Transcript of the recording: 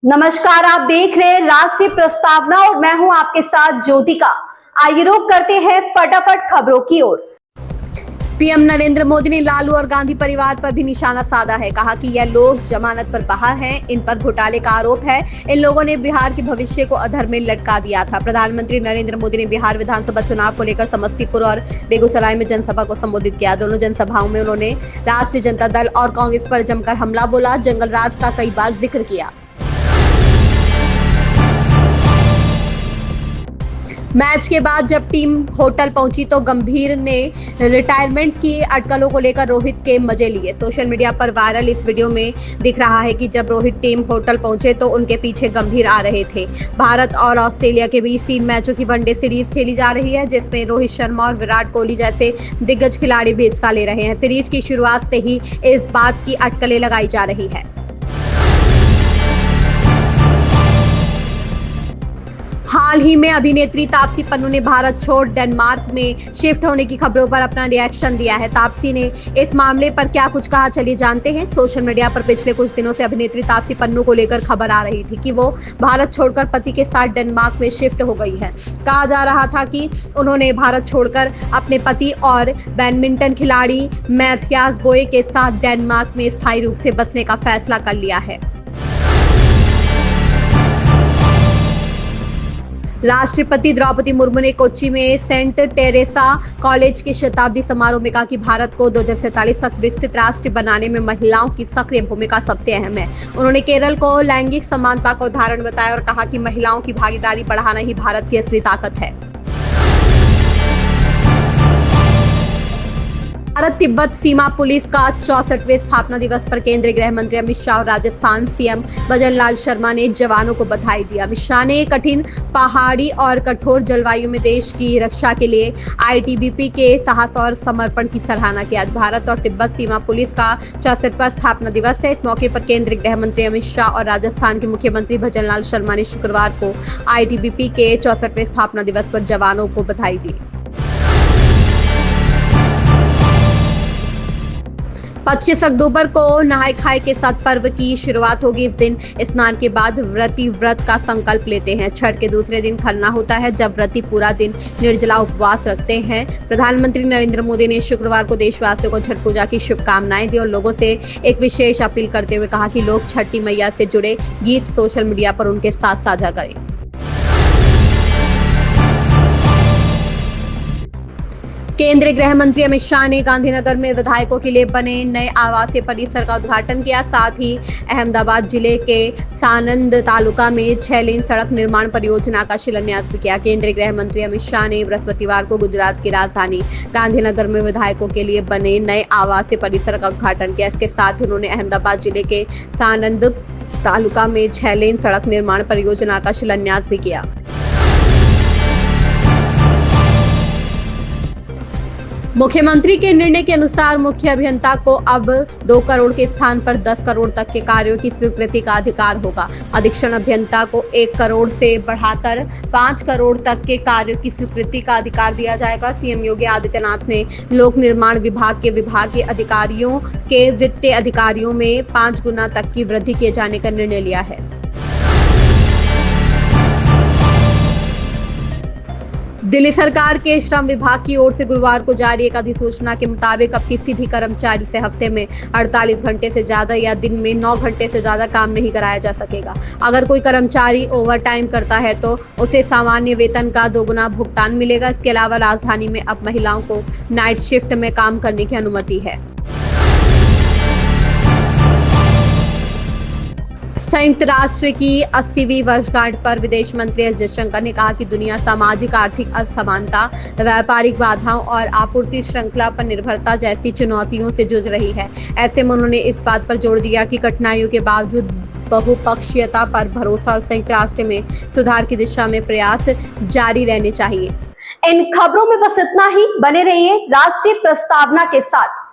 नमस्कार, आप देख रहे हैं राष्ट्रीय प्रस्तावना और मैं हूं आपके साथ ज्योतिका। आइए रुक करते हैं फटाफट खबरों की ओर। पीएम नरेंद्र मोदी ने लालू और गांधी परिवार पर भी निशाना साधा है। कहा कि यह लोग जमानत पर बाहर हैं, इन पर घोटाले का आरोप है। इन लोगों ने बिहार के भविष्य को अधर में लटका दिया था। प्रधानमंत्री नरेंद्र मोदी ने बिहार विधानसभा चुनाव को लेकर समस्तीपुर और बेगूसराय में जनसभा को संबोधित किया। दोनों जनसभाओं में उन्होंने राष्ट्रीय जनता दल और कांग्रेस पर जमकर हमला बोला, जंगल राज का कई बार जिक्र किया। मैच के बाद जब टीम होटल पहुंची तो गंभीर ने रिटायरमेंट की अटकलों को लेकर रोहित के मजे लिए। सोशल मीडिया पर वायरल इस वीडियो में दिख रहा है कि जब रोहित टीम होटल पहुंचे तो उनके पीछे गंभीर आ रहे थे। भारत और ऑस्ट्रेलिया के बीच 3 मैचों की वनडे सीरीज खेली जा रही है, जिसमें रोहित शर्मा और विराट कोहली जैसे दिग्गज खिलाड़ी भी हिस्सा ले रहे हैं। सीरीज की शुरुआत से ही इस बात की अटकलें लगाई जा रही है। हाल ही में अभिनेत्री तापसी पन्नू ने भारत छोड़ डेनमार्क में शिफ्ट होने की खबरों पर अपना रिएक्शन दिया है। तापसी ने इस मामले पर क्या कुछ कहा, चलिए जानते हैं। सोशल मीडिया पर पिछले कुछ दिनों से अभिनेत्री तापसी पन्नू को लेकर खबर आ रही थी कि वो भारत छोड़कर पति के साथ डेनमार्क में शिफ्ट हो गई है। कहा जा रहा था कि उन्होंने भारत छोड़कर अपने पति और बैडमिंटन खिलाड़ी मैथियास बोए के साथ डेनमार्क में स्थायी रूप से बसने का फैसला कर लिया है। राष्ट्रपति द्रौपदी मुर्मू ने कोच्चि में सेंट टेरेसा कॉलेज के शताब्दी समारोह में कहा कि भारत को 2047 तक विकसित राष्ट्र बनाने में महिलाओं की सक्रिय भूमिका सबसे अहम है। उन्होंने केरल को लैंगिक समानता का उदाहरण बताया और कहा कि महिलाओं की भागीदारी बढ़ाना ही भारत की असली ताकत है। भारत तिब्बत सीमा पुलिस का 64वें स्थापना दिवस पर केंद्रीय गृह मंत्री अमित शाह और राजस्थान सीएम भजनलाल शर्मा ने जवानों को बधाई दी। अमित शाह ने कठिन पहाड़ी और कठोर जलवायु में देश की रक्षा के लिए आईटीबीपी के साहस और समर्पण की सराहना की। आज भारत और तिब्बत सीमा पुलिस का 64वां स्थापना दिवस है। इस मौके पर केंद्रीय गृह मंत्री अमित शाह और राजस्थान के मुख्यमंत्री भजनलाल शर्मा ने शुक्रवार को आईटीबीपी के 64वें स्थापना दिवस पर जवानों को बधाई दी। 25 अक्टूबर को नहाय खाए के साथ पर्व की शुरुआत होगी। इस दिन स्नान के बाद व्रती व्रत का संकल्प लेते हैं। छठ के दूसरे दिन खरना होता है, जब व्रती पूरा दिन निर्जला उपवास रखते हैं। प्रधानमंत्री नरेंद्र मोदी ने शुक्रवार को देशवासियों को छठ पूजा की शुभकामनाएं दी और लोगों से एक विशेष अपील करते हुए कहा कि लोग छठी मैया से जुड़े गीत सोशल मीडिया पर उनके साथ साझा करें। केंद्रीय गृह मंत्री अमित शाह ने गांधीनगर में विधायकों के लिए बने नए आवासीय परिसर का उद्घाटन किया। साथ ही अहमदाबाद जिले के सानंद तालुका में 6 लेन सड़क निर्माण परियोजना का शिलान्यास भी किया। केंद्रीय गृह मंत्री अमित शाह ने बृहस्पतिवार को गुजरात की राजधानी गांधीनगर में विधायकों के लिए बने नए आवासीय परिसर का उद्घाटन किया। इसके साथ ही उन्होंने अहमदाबाद जिले के सानंद तालुका में 6 लेन सड़क निर्माण परियोजना का शिलान्यास भी किया। मुख्यमंत्री के निर्णय के अनुसार मुख्य अभियंता को अब 2 करोड़ के स्थान पर 10 करोड़ तक के कार्यों की स्वीकृति का अधिकार होगा। अधीक्षण अभियंता को 1 करोड़ से बढ़ाकर 5 करोड़ तक के कार्यों की स्वीकृति का अधिकार दिया जाएगा। सीएम योगी आदित्यनाथ ने लोक निर्माण विभाग के विभागीय अधिकारियों के वित्तीय अधिकारियों में 5 गुना तक की वृद्धि किए जाने का निर्णय लिया है। दिल्ली सरकार के श्रम विभाग की ओर से गुरुवार को जारी एक अधिसूचना के मुताबिक अब किसी भी कर्मचारी से हफ्ते में 48 घंटे से ज्यादा या दिन में 9 घंटे से ज्यादा काम नहीं कराया जा सकेगा। अगर कोई कर्मचारी ओवर टाइम करता है तो उसे सामान्य वेतन का 2 गुना भुगतान मिलेगा। इसके अलावा राजधानी में अब महिलाओं को नाइट शिफ्ट में काम करने की अनुमति है। संयुक्त राष्ट्र की 80वीं वर्षगांठ पर विदेश मंत्री एस जयशंकर ने कहा कि दुनिया सामाजिक आर्थिक असमानता, व्यापारिक बाधाओं और आपूर्ति श्रृंखला पर निर्भरता जैसी चुनौतियों से जूझ रही है। ऐसे में उन्होंने इस बात पर जोर दिया कि कठिनाइयों के बावजूद बहुपक्षीयता पर भरोसा और संयुक्त राष्ट्र में सुधार की दिशा में प्रयास जारी रहने चाहिए। इन खबरों में बस इतना ही। बने रहिए राष्ट्रीय प्रस्तावना के साथ।